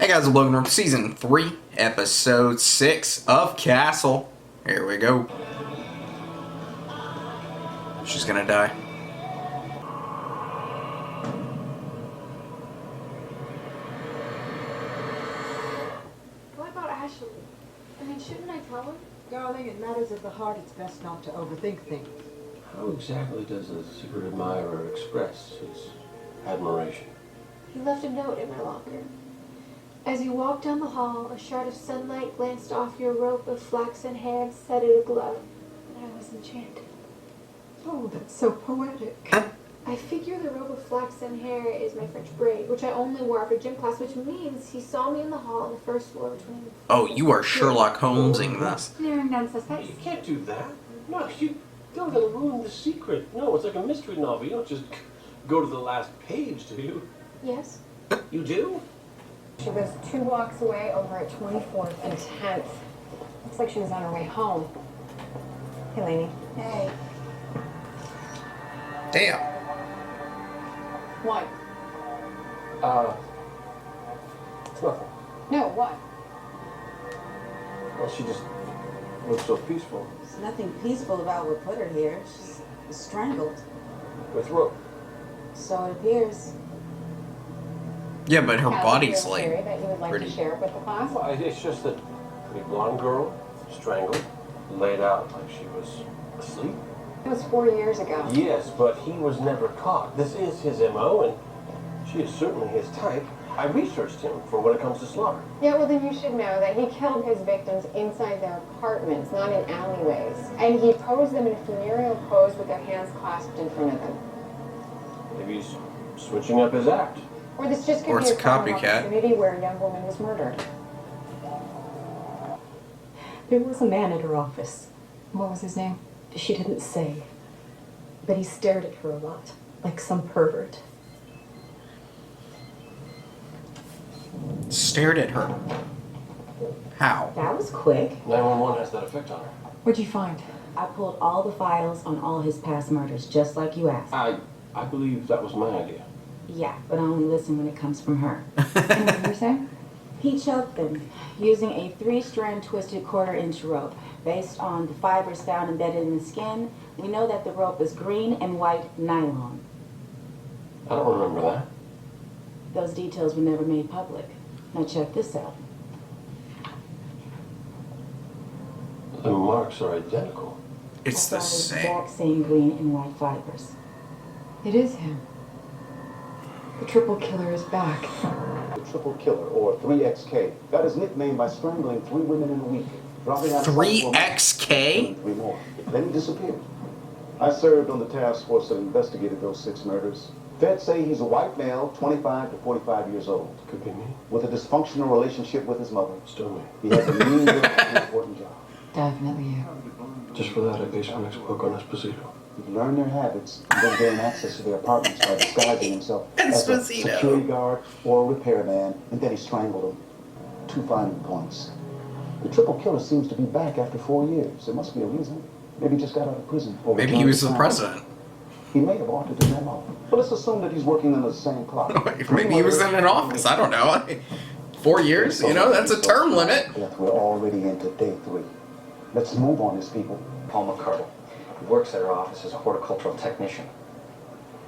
Hey guys, I'm Logan from Season 3, Episode 6 of Castle. Here we go. She's gonna die. What about Ashley? I mean, shouldn't I tell him? Darling, in matters of the heart, it's best not to overthink things. How exactly does a secret admirer express his admiration? He left a note in my locker. As you walked down the hall, a shard of sunlight glanced off your rope of flaxen hair and set it aglow. And I was enchanted. Oh, that's so poetic. I figure the rope of flaxen hair is my French braid, which I only wore after gym class, which means he saw me in the hall on the first floor between... Oh, you are Sherlock Holmesing this. You can't do that. No, you don't gotta ruin the secret. No, it's like a mystery novel. You don't just go to the last page, do you? Yes? You do? She was 2 blocks away over at 24th and 10th. Looks like she was on her way home. Hey, Lainey. Hey. Damn. What? It's nothing. No, what? Well, she just looks so peaceful. There's nothing peaceful about what put her here. She's strangled. With rope. So it appears. Yeah, but her body's Theory like that you would like pretty. to share with the class? Well, it's just that pretty blonde girl, strangled, laid out like she was asleep. It was 4 years ago. Yes, but he was never caught. This is his M.O., and she is certainly his type. I researched him for when it comes to slaughter. Yeah, well, then you should know that he killed his victims inside their apartments, not in alleyways. And he posed them in a funereal pose with their hands clasped in front of them. Maybe he's switching up his act. Or this just Or could be it's a a crime copycat. opportunity where a young woman was murdered. There was a man at her office. What was his name? She didn't say. But he stared at her a lot, like some pervert. Stared at her. How? That was quick. 911 has that effect on her. What'd you find? I pulled all the files on all his past murders, just like you asked. I believe that was my idea. Yeah, but I only listen when it comes from her. And what were you saying? He choked them using a 3-strand twisted 1/4-inch rope. Based on the fibers found embedded in the skin, we know that the rope is green and white nylon. I don't remember that. Those details were never made public. Now check this out. The marks are identical. It's I the saw the same. exact same green and white fibers. It is him. The triple killer is back. The triple killer, or 3XK. That is nicknamed by strangling 3 women in a week. Dropping out 3XK? 3 more. Then he disappeared. I served on the task force that investigated those 6 murders. Feds say he's a white male, 25 to 45 years old, Could be me. with a dysfunctional relationship with his mother. Still me. He has a menial and important job. Definitely you. Just for that, I based my next book on Esposito. He'd learn their habits and then gain access to their apartments by disguising himself as a Esposito. security guard or a repairman, and then he strangled them. 2 final points. The triple killer seems to be back after 4 years. There must be a reason. Maybe he just got out of prison. or Maybe he returned was to the town. president. He may have altered the memo. But let's assume that he's working under the same clock. Maybe he was in an office. I don't know. 4 years, you know, that's a term limit. Yes, we're already into day 3. Let's move on this, people. Paul McCardle. He works at our office as a horticultural technician.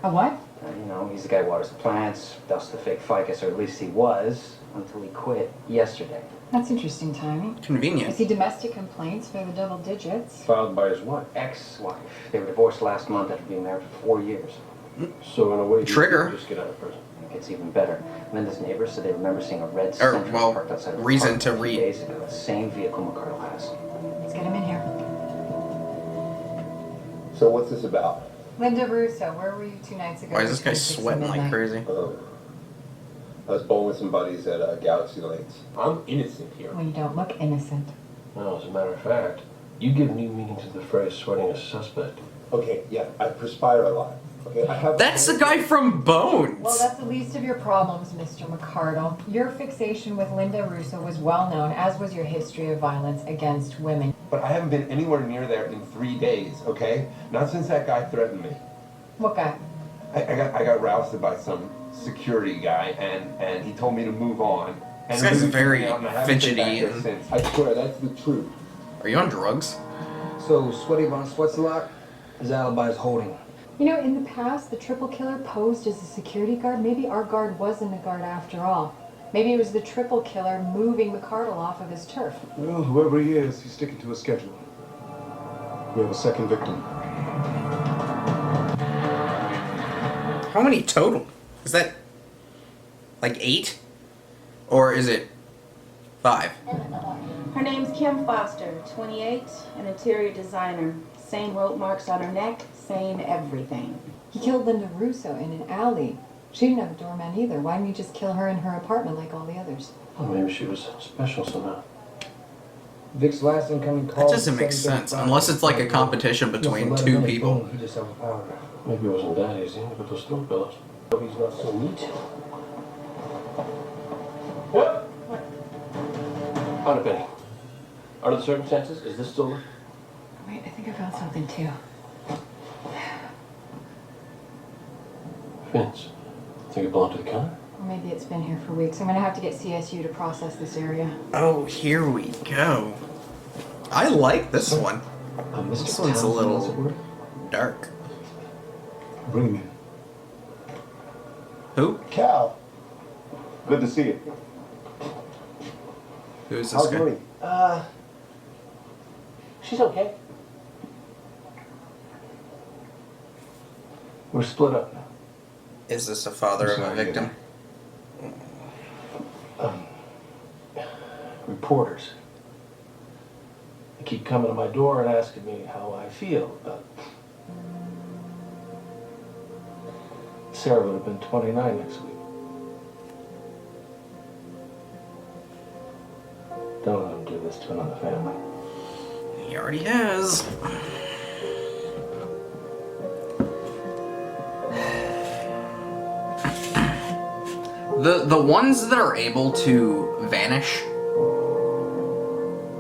A what? You know, he's the guy who waters the plants, dusts the fake ficus, or at least he was, until he quit yesterday. That's interesting timing. Convenient. Is he domestic complaints for the double digits? Filed by his wife. Ex-wife. They were divorced last month after being married for 4 years. So in a way, Trigger. you just get out of prison. It gets even better. Linda's neighbors said they remember seeing a red Sentra well, parked outside of her reason apartment to a few read. days ago. The same vehicle McCardle has. Let's get him in here. So what's this about? Linda Russo, where were you 2 nights ago? Why is this guy between 6 and sweating like midnight? crazy? I was bowling with some buddies at Galaxy Lanes. I'm innocent here. Well, you don't look innocent. Well, as a matter of fact, you give new meaning to the phrase sweating a suspect. Okay, yeah, I perspire a lot. Okay, I have. That's the guy from Bones. Well, that's the least of your problems, Mr. McCardle. Your fixation with Linda Russo was well known, as was your history of violence against women. But I haven't been anywhere near there in 3 days. Okay, not since that guy threatened me. What guy? I got rousted by some security guy, and he told me to move on. This guy's very fidgety. I swear, that's the truth. Are you on drugs? So, Sweaty Von Sweat's a lot? His alibi is holding. You know, in the past, the triple killer posed as a security guard. Maybe our guard wasn't a guard after all. Maybe it was the triple killer moving McCardle off of his turf. Well, whoever he is, he's sticking to his schedule. We have a second victim. How many total? Is that like 8? Or is it 5? Her name's Kim Foster, 28, an interior designer. Same rope marks on her neck, same everything. He killed Linda Russo in an alley. She didn't have a doorman either. Why didn't you just kill her in her apartment like all the others? Well, maybe she was special somehow. Vic's last incoming call. That doesn't make sense, unless it's like a competition between 2 people. He just overpowered her. Maybe it wasn't that easy. Look at those throat pillows. Hope he's not so neat. What? Found a penny. Under the circumstances, is this still... Wait, I think I found something too. Vince, think it belonged to the killer? Or maybe it's been here for weeks. I'm gonna have to get CSU to process this area. Oh, here we go. I like this one. This one's a little dark. Bring him in. Who? Cal. Good to see you. Who's this How's guy? Marie? She's okay. We're split up now. Is this a father of a victim? Reporters. They keep coming to my door and asking me how I feel about... Sarah would have been 29 next week. Don't let him do this to another family. He already has. The ones that are able to vanish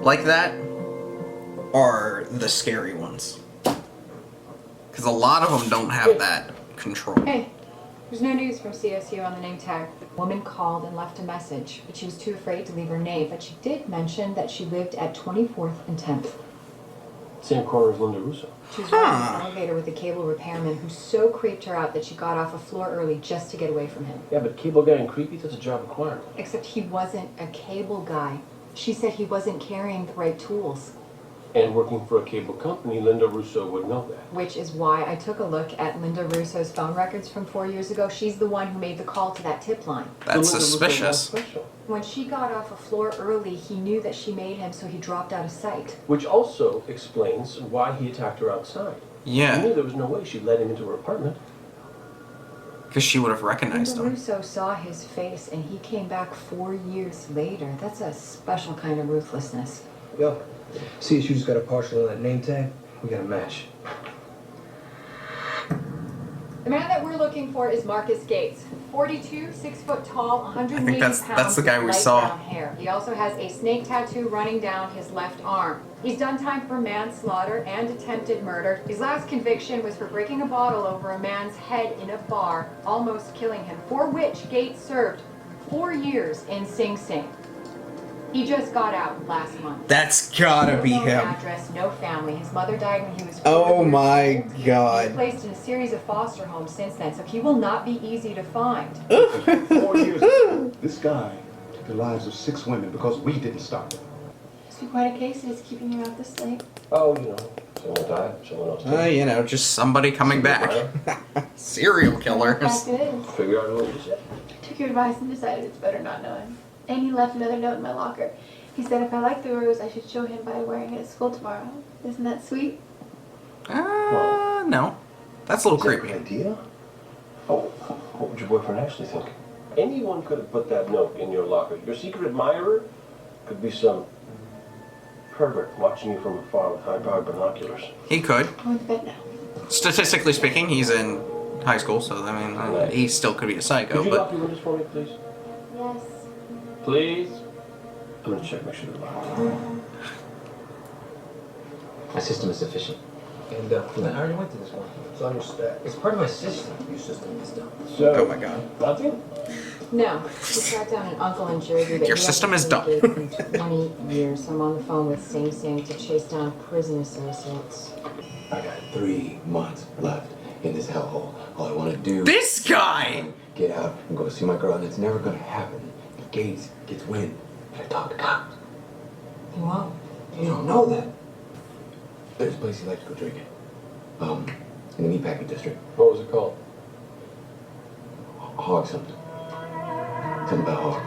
like that are the scary ones. Because a lot of them don't have that control. Hey, there's no news from CSU on the name tag. The woman called and left a message, but she was too afraid to leave her name. But she did mention that she lived at 24th and 10th. Same corner as Linda Russo. She was riding an elevator with a cable repairman who so creeped her out that she got off a floor early just to get away from him. Yeah, but cable guy and creepy, that's a job requirement. Except he wasn't a cable guy. She said he wasn't carrying the right tools. And working for a cable company, Linda Russo would know that. Which is why I took a look at Linda Russo's phone records from 4 years ago. She's the one who made the call to that tip line. That's So Linda Russo was suspicious. special. When she got off a floor early, he knew that she made him, so he dropped out of sight. Which also explains why he attacked her outside. He Yeah, knew there was no way she'd let him into her apartment. because she would have recognized Linda him. Russo saw his face, and he came back 4 years later. That's a special kind of ruthlessness. Yo, CSU's got a partial on that name tag. We got a match. The man that we're looking for is Marcus Gates. 42, 6 foot tall, 180 I think that's pounds, the guy we light saw. brown hair. He also has a snake tattoo running down his left arm. He's done time for manslaughter and attempted murder. His last conviction was for breaking a bottle over a man's head in a bar, almost killing him, for which Gates served 4 years in Sing Sing. He just got out last month. That's gotta be No him. address, no family. His mother died when he was 4 Oh years my old. He was God. placed in a series of foster homes since then, so he will not be easy to find. 4 years ago, this guy took the lives of 6 women because we didn't stop him. Must be quite a case that's keeping you out this late. Oh, you know, someone died, someone else died. You know, just somebody coming back. Serial killers. Fact it is. Figure out what you said. I took your advice and decided it's better not knowing. And he left another note in my locker. He said if I liked the rose, I should show him by wearing it at school tomorrow. Isn't that sweet? No. That's a little creepy. Idea? Oh, what would your boyfriend actually think? Anyone could have put that note in your locker. Your secret admirer could be some pervert watching you from afar with high-powered binoculars. He could. Going to bed now. Statistically speaking, he's in high school, so I mean, he still could be a psycho, Could you but lock your windows for me, please? Yes. Please? I'm gonna check, make sure they're locked. My system is efficient. And I already went to this one. It's on your stack. It's part of my system. Your system is done. So, oh my God. nothing? No. He tracked down an uncle in Jersey that Your he system is hasn't dumb. seen in 20 years. I'm on the phone with Sing Sing to chase down prison associates. I got 3 months left in this hellhole. All I want to do This guy! get out and go see my girl, and it's never gonna happen. If Gates gets wind, and I talk to cops. He won't. You don't know that. There's a place he likes to go drinking. In the meatpacking district. What was it called? Hog something. Something about hog.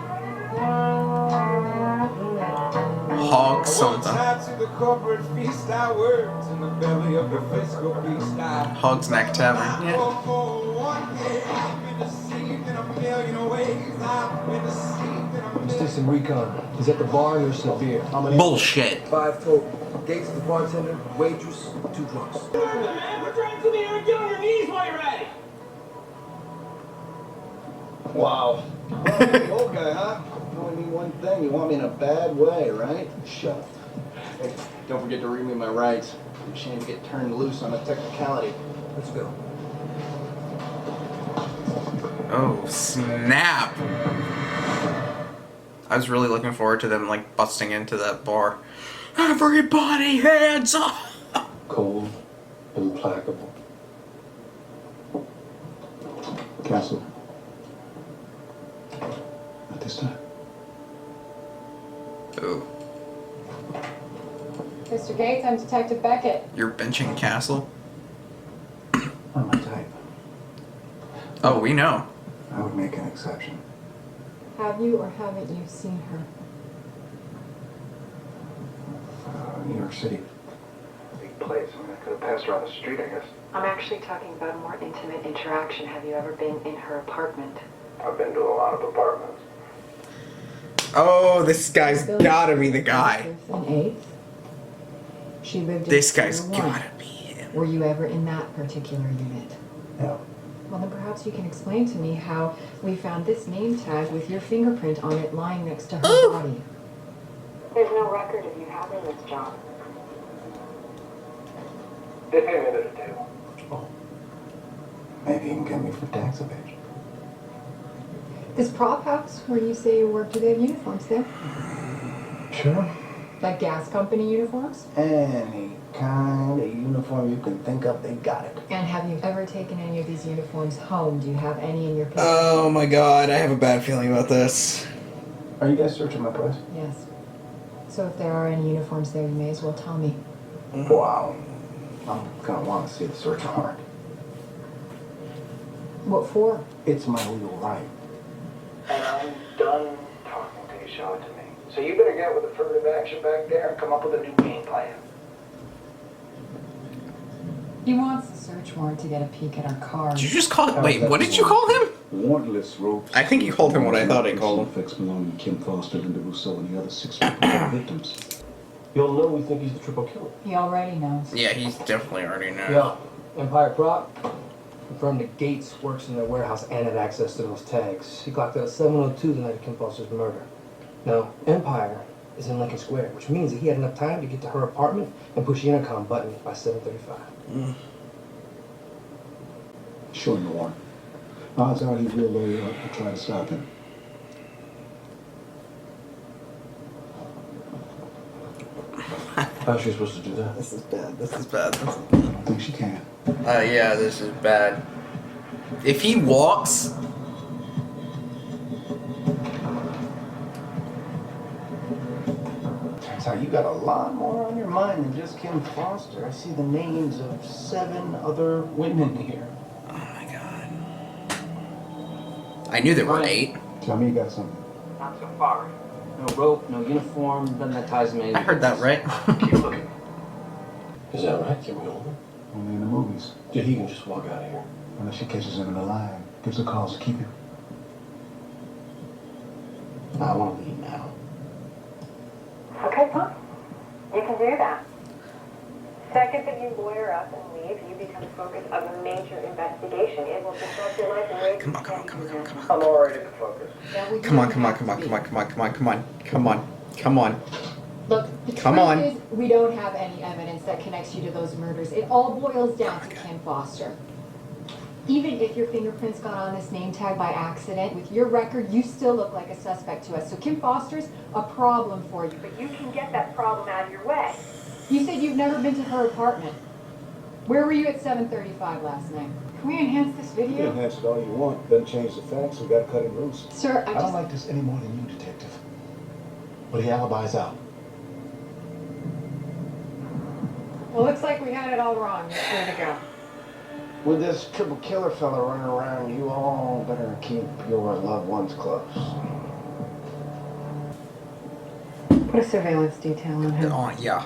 Hog something. Hog's Neck Tavern. Yeah. Let's do some recon. He's at the bar and there's some beer. How many? Bullshit. 5 total. Gates is the bartender, waitress, 2 drunks. We're trying to here and get on your knees while you're at it. Wow. Well, you're the old guy, huh? You only mean one thing. You want me in a bad way, right? Shut up. Hey, don't forget to read me my rights. I'm ashamed to get turned loose on a technicality. Let's go. Oh, snap. I was really looking forward to them, like, busting into that bar. Everybody, hands up! Cold, implacable. Castle. Not this time. Ooh. Mr. Gates, I'm Detective Beckett. You're benching Castle? Not my type. Oh, we know. I would make an exception. Have you or haven't you seen her? New York City. Big place. I mean, I could have passed her on the street, I guess. I'm actually talking about a more intimate interaction. Have you ever been in her apartment? I've been to a lot of apartments. Oh, this guy's gotta be the guy. An 8th. She lived in This guy's Tier 1. gotta be him. Were you ever in that particular unit? No. Well, then perhaps you can explain to me how we found this name tag with your fingerprint on it lying next to her body. There's no record of you having this job. They pay me under the table. Oh. Maybe you can get me for tax evasion. This prop house where you say you work, do they have uniforms there? Sure. Like gas company uniforms? Any kind of uniform you can think of, they got it. And have you ever taken any of these uniforms home? Do you have any in your possession? Oh my god, I have a bad feeling about this. Are you guys searching my place? Yes. So if there are any uniforms there, you may as well tell me. Wow. I'm gonna want to see the search warrant. What for? It's my legal right. And I'm done talking till you show it to me. So you better get with affirmative action back there and come up with a new game plan. He wants the search warrant to get a peek at our car. Did you just call him? Wait, what did you call him? Warrantless ropes. I think you called him what I thought I called him. Effects belonging to Kim Foster, Linda Rousseau, and the other 6 reported victims. You'll know we think he's the triple killer. He already knows. Yeah, he's definitely already knows. Yeah. Empire Prop confirmed that Gates works in their warehouse and had access to those tags. He clocked out at 7:02 the night of Kim Foster's murder. Now, Empire is in Lincoln Square, which means that he had enough time to get to her apartment and push the intercom button by 7:35. Show him the warrant. Odds are he's real loyal up to try to stop him. How's she supposed to do that? This is bad. This is bad. I don't think she can. Yeah, this is bad. If he walks... Turns out you got a lot more on your mind than just Kim Foster. I see the names of 7 other women here. Oh my god. I knew there were 8. Tell me you got something. Not so far. No rope, no uniform, nothing that ties me. I heard that right. Keep looking. Is that right? Can we hold him? Only in the movies. Yeah, he can just walk out of here. Unless she catches him in the line. Gives her calls to keep him. I want to leave now. Okay, fine. You can do that. Second that you lawyer up and leave, you become the focus of a major investigation. It will disrupt your life and raise Come on, come on, come on, come on, come on. I'm already the focus. Come on, come on, come on, come on, come on, come on, come on, come on, come on. Look, the Come truth on. is we don't have any evidence that connects you to those murders. It all boils down to Kim Foster. Even if your fingerprints got on this name tag by accident, with your record, you still look like a suspect to us. So Kim Foster's a problem for you. But you can get that problem out of your way. You said you've never been to her apartment. Where were you at 7:35 last night? Can we enhance this You can video? enhance it all you want. Doesn't change the facts. We gotta cut it loose. Sir, I don't like this any more than you, Detective. But the alibi's out. Well, looks like we had it all wrong. You're clear to go. With this triple killer fella running around, you all better keep your loved ones close. Put a surveillance detail on him. Oh, yeah.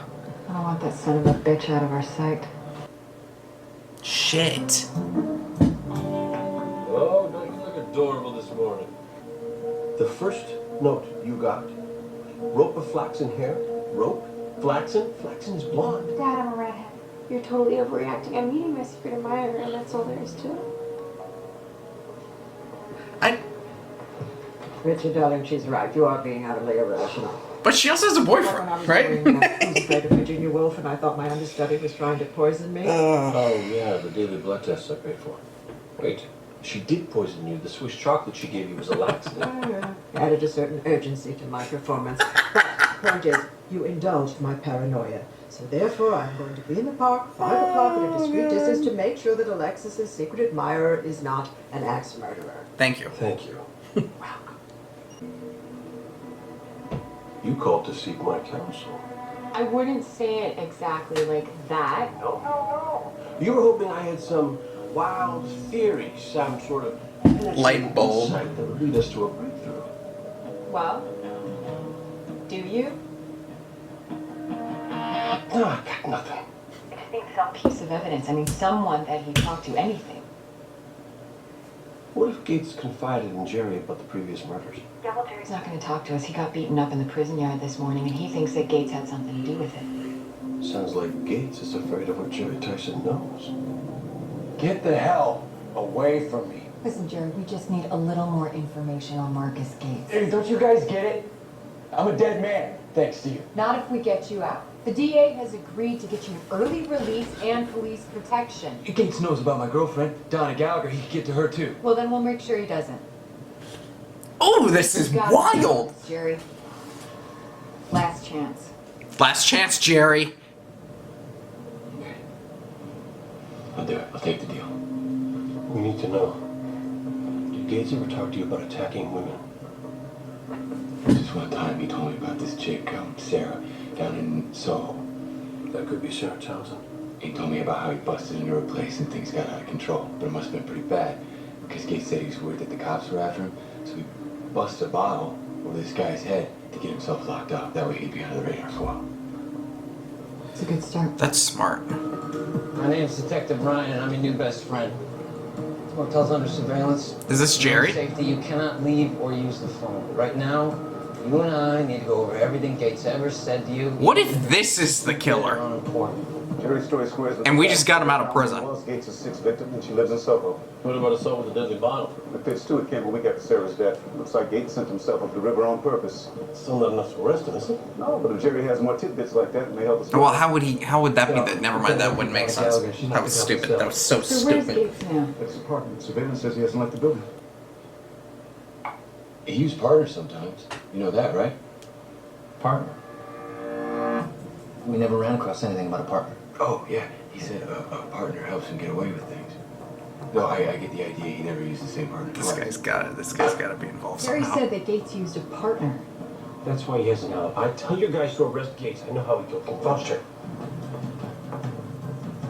I don't want that son of a bitch out of our sight. Shit. Oh, don't you look adorable this morning? The first note you got. Rope of flaxen hair. Rope? Flaxen? Flaxen is blonde. Dad, I'm a redhead. You're totally overreacting. I'm meeting my secret admirer, and that's all there is to it. Richard, darling, she's right. You are being utterly irrational. But she also has a boyfriend, right? I was afraid of Virginia Woolf, and I thought my understudy was trying to poison me. Oh, yeah, the daily blood tests I paid for. Wait, she did poison you. The Swiss chocolate she gave you was a laxative. Added a certain urgency to my performance. But point is, you indulged my paranoia. So therefore, I'm going to be in the park, 5 o'clock at a discreet distance to make sure that Alexis's secret admirer is not an axe murderer. Thank you. Thank you. You called to seek my counsel. I wouldn't say it exactly like that. No. You were hoping I had some wild theory, some sort of Light bulb insight that would lead us to a breakthrough. Well, do you? No, I got nothing. I just need some piece of evidence. I mean, someone that he talked to, anything. What if Gates confided in Jerry about the previous murders? Yeah, well, Jerry's not going to talk to us. He got beaten up in the prison yard this morning, and he thinks that Gates had something to do with it. Sounds like Gates is afraid of what Jerry Tyson knows. Get the hell away from me. Listen, Jerry, we just need a little more information on Marcus Gates. Hey, don't you guys get it? I'm a dead man, thanks to you. Not if we get you out. The DA has agreed to get you early release and police protection. Gates knows about my girlfriend, Donna Gallagher. He could get to her, too. Well, then we'll make sure he doesn't. Oh, this is wild. Jerry. Last chance. Last chance, Jerry. I'll do it. I'll take the deal. We need to know. Did Gates ever talk to you about attacking women? Just one time he told me about this chick, Sarah, down in Soho. That could be Sarah Townsend. He told me about how he busted into her place and things got out of control. But it must have been pretty bad, because Gates said he was worried that the cops were after him, so he busted a bottle over this guy's head to get himself locked up. That way he'd be under the radar for a while. It's a good start. That's smart. My name's Detective Ryan. I'm your new best friend. This motel's under surveillance. Is this Jerry? Safety, you cannot leave or use the phone. Right now, you and I need to go over everything Gates ever said to you. What if this is the killer? Jerry's story squares with And we just got him out of prison. Gates' 6th victim, and she lives in Soho. What about assault with a deadly bottle? It fits too. It came a week after Sarah's death. Looks like Gates sent himself up the river on purpose. Still not enough to arrest him, is it? No, but if Jerry has more tidbits like that, it may help us. Well, how would that be that? Never mind, that wouldn't make sense. That was stupid. That was so So where's stupid. Gates now? At his apartment. Surveillance says he hasn't left the building. He used partners sometimes. You know that, right? Partner. We never ran across anything about a partner. Oh, yeah. He said a partner helps him get away with things. No, I get the idea. He never used the same partner. This guy's got it. This guy's got to be involved Jerry somehow. said that Gates used a partner. That's why he has an alibi. Tell your guys to arrest Gates. I know how he killed Kim Foster.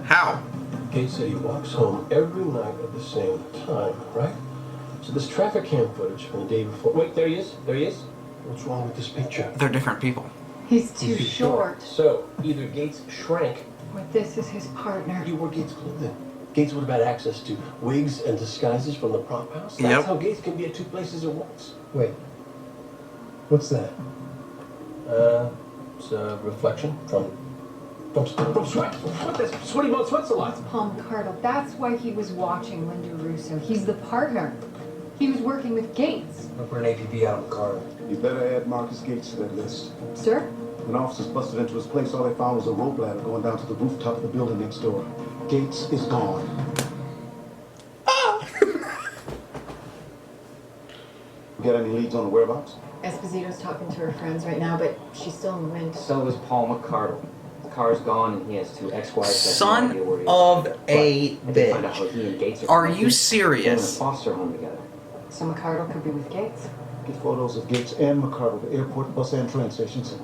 How? Gates said he walks home every night at the same time, right? So this traffic cam footage from the day before. Wait, there he is. There he is. What's wrong with this picture? They're different people. He's too short. So either Gates shrank. But this is his partner. You wore Gates' clothing. Gates would have had access to wigs and disguises from the prop house. That's Yep. how Gates can be at 2 places at once. Wait. What's that? It's a reflection from sweat. What this sweaty mouth sweats a lot. Palm Cardle. That's why he was watching Linda Russo. He's the partner. He was working with Gates. Look for an APB out of the car. You better add Marcus Gates to that list. Sir? When officers busted into his place, all they found was a rope ladder going down to the rooftop of the building next door. Gates is gone. Got any leads on the whereabouts? Esposito's talking to her friends right now, but she's still in the wind. So is Paul McCardle. The car's gone and he has 2 ex-wives. Son of a bitch. Are you serious? They're in a foster home together. So McCardle could be with Gates. Get photos of Gates and McCardle, the airport, bus, and train stations.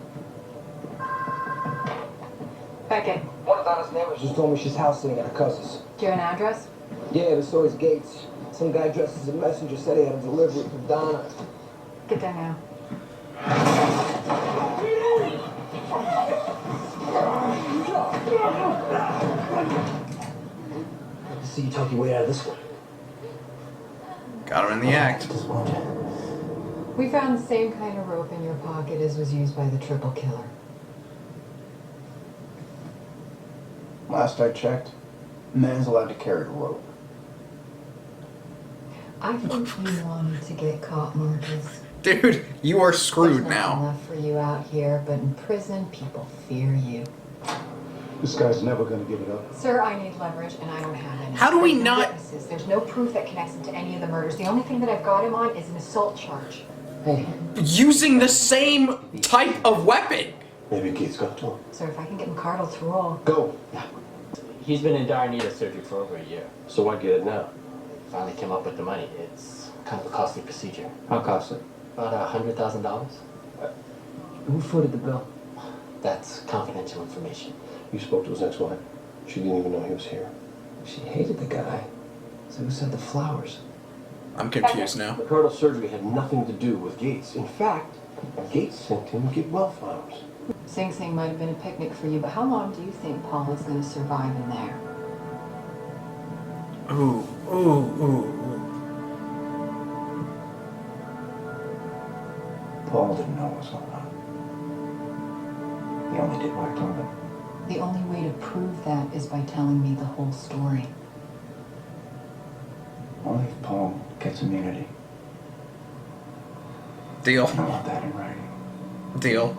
Beckett, One of Donna's neighbors just told me she's house sitting at her cousin's. do you have an address? Yeah, but so is Gates. Some guy dressed as a messenger said he had a delivery for Donna. Get there now. See you talk your way out of this one. Got him in the act. We found the same kind of rope in your pocket as was used by the triple killer. Last I checked, man's allowed to carry a rope. I think you wanted to get caught, Marcus. Dude, you are screwed There's now. enough for you out here, but in prison, people fear you. This guy's never gonna give it up. Sir, I need leverage, and I don't have any. How do we There's no not- witnesses. There's no proof that connects him to any of the murders. The only thing that I've got him on is an assault charge. Hey. Using the same type of weapon. Maybe Gates got to him. Sir, if I can get McCardle to roll. Go. He's been in dire need of surgery for over a year. So why get it now? Finally came up with the money. It's kind of a costly procedure. How costly? About $100,000. Who footed the bill? That's confidential information. You spoke to his ex-wife. She didn't even know he was here. She hated the guy. So who sent the flowers? I'm confused now. McCardle's surgery had nothing to do with Gates. In fact, Gates sent him get well flowers. Sing Sing might have been a picnic for you, but how long do you think Paul is going to survive in there? Ooh, ooh, ooh, Paul didn't know what was going on. He only did what I told him. The only way to prove that is by telling me the whole story. Only if Paul gets immunity. Deal. I want that in writing. Deal.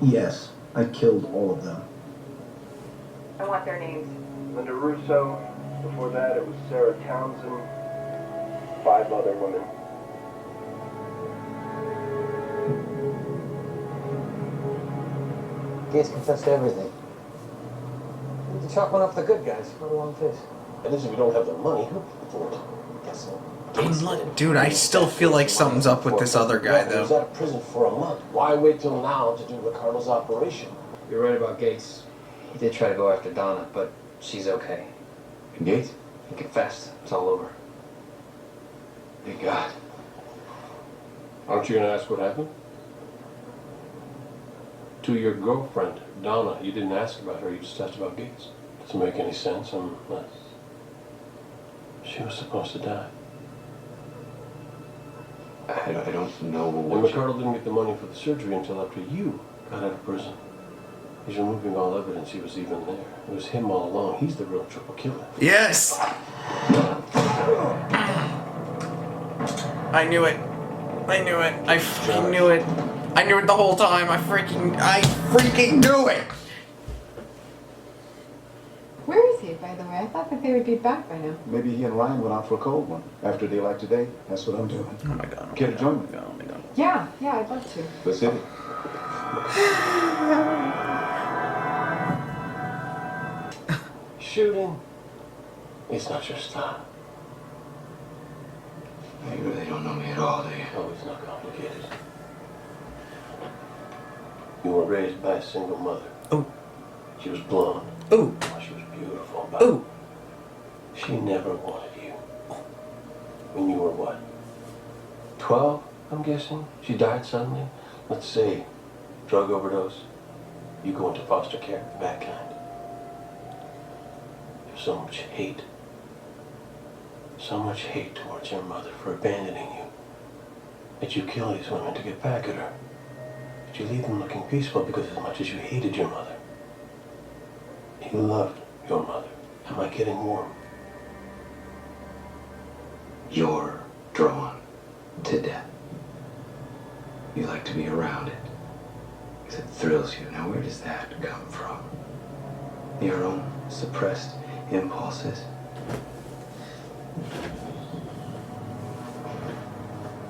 Yes, I killed all of them. I want their names. Linda Russo. Before that, it was Sarah Townsend. 5 other women. Gates confessed to everything. You need to chalk one up for the good guys. Put a long face. At least if we don't have the money, who for it? Guess so. Dude, I still feel like something's up with this other guy, He was though. out of prison for a month. Why wait till now to do Ricardo's operation? You're right about Gates. He did try to go after Donna, but she's okay. And Gates? He confessed. It's all over. Thank God. Aren't you gonna ask what happened? To your girlfriend, Donna. You didn't ask about her, you just asked about Gates. Doesn't make any sense unless she was supposed to die. I don't know And what McCardle didn't get the money for the surgery until after you got out of prison. He's removing all evidence he was even there. It was him all along. He's the real triple killer. Yes! I knew it. I knew it. I freaking knew it. I knew it the whole time. I freaking knew it! Where is he, by the way? I thought that they would be back by now. Maybe he and Ryan went out for a cold one. After a day like today, that's what I'm doing. Oh my god. Care to join me? Oh my god. Yeah, I'd love to. Let's hit it. Shooting. It's not your style. You really don't know me at all, do you? Oh, it's not complicated. You were raised by a single mother. Oh. She was blonde. Ooh. Oh, she was beautiful. But Ooh. she never wanted you. When you were what? 12, I'm guessing? She died suddenly? Let's say drug overdose. You go into foster care, bad kind. There's so much hate. So much hate towards your mother for abandoning you. That you kill these women to get back at her. That you leave them looking peaceful because as much as you hated your mother, you loved your mother. Am I getting warm? You're drawn to death. You like to be around it. Because it thrills you. Now where does that come from? Your own suppressed impulses?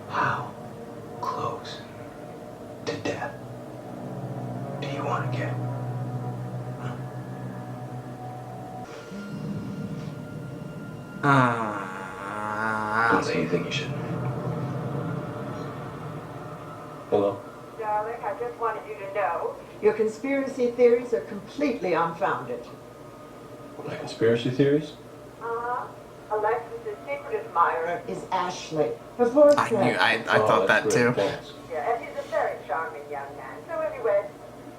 How close to death do you want to get? Don't say anything you shouldn't. Hello? Darling, I just wanted you to know your conspiracy theories are completely unfounded. My conspiracy theories? Uh-huh. Alexis's secret admirer is Ashley. Before I thought that great. too. Thanks. Yeah, and he's a very charming young man. So anyway,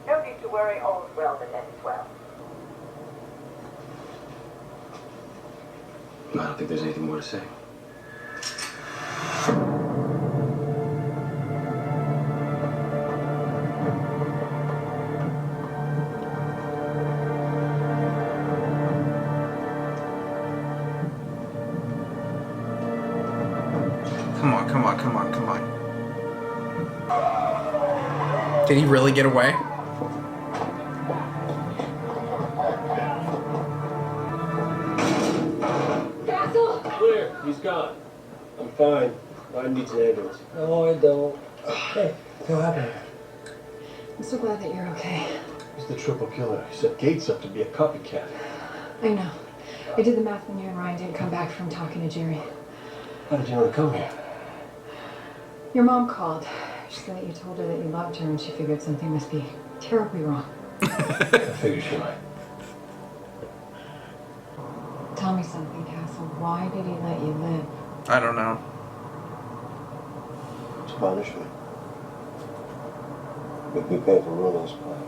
no need to worry. All's well that ends well. I don't think there's anything more to say. Come on, come on, come on, come on. Did he really get away? Clear. He's gone. I'm fine. Ryan needs an ambulance. No, I don't. Hey, what happened? I'm so glad that you're okay. He's the triple killer. He set Gates up to be a copycat. I know. I did the math when you and Ryan didn't come back from talking to Jerry. How did you know to come here? Your mom called. She said that you told her that you loved her and she figured something must be terribly wrong. I figured she might. Tell me something, Castle. Why did he let you live? I don't know. To punish me. Make me pay for ruining his plan.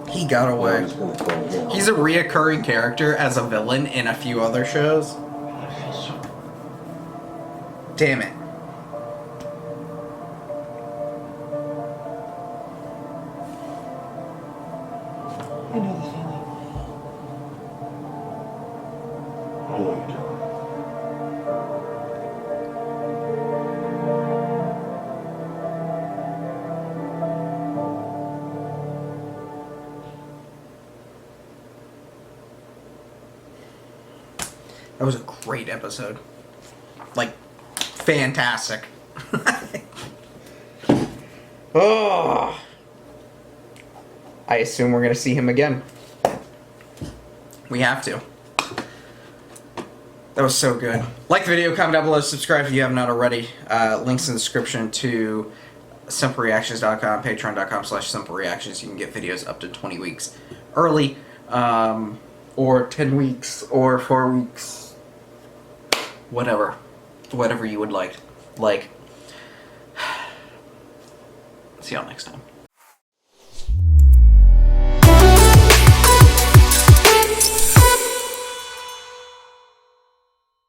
He got away. He's gonna come here. He's a reoccurring character as a villain in a few other shows. Damn it. I know the feeling. I know you do. That was a great episode. Like, fantastic. Oh. I assume we're going to see him again. We have to. That was so good. Like the video, comment down below, subscribe if you have not already. Links in the description to simplereactions.com, patreon.com/simplereactions. You can get videos up to 20 weeks early, or 10 weeks, or 4 weeks. Whatever. Whatever you would like. See y'all next time.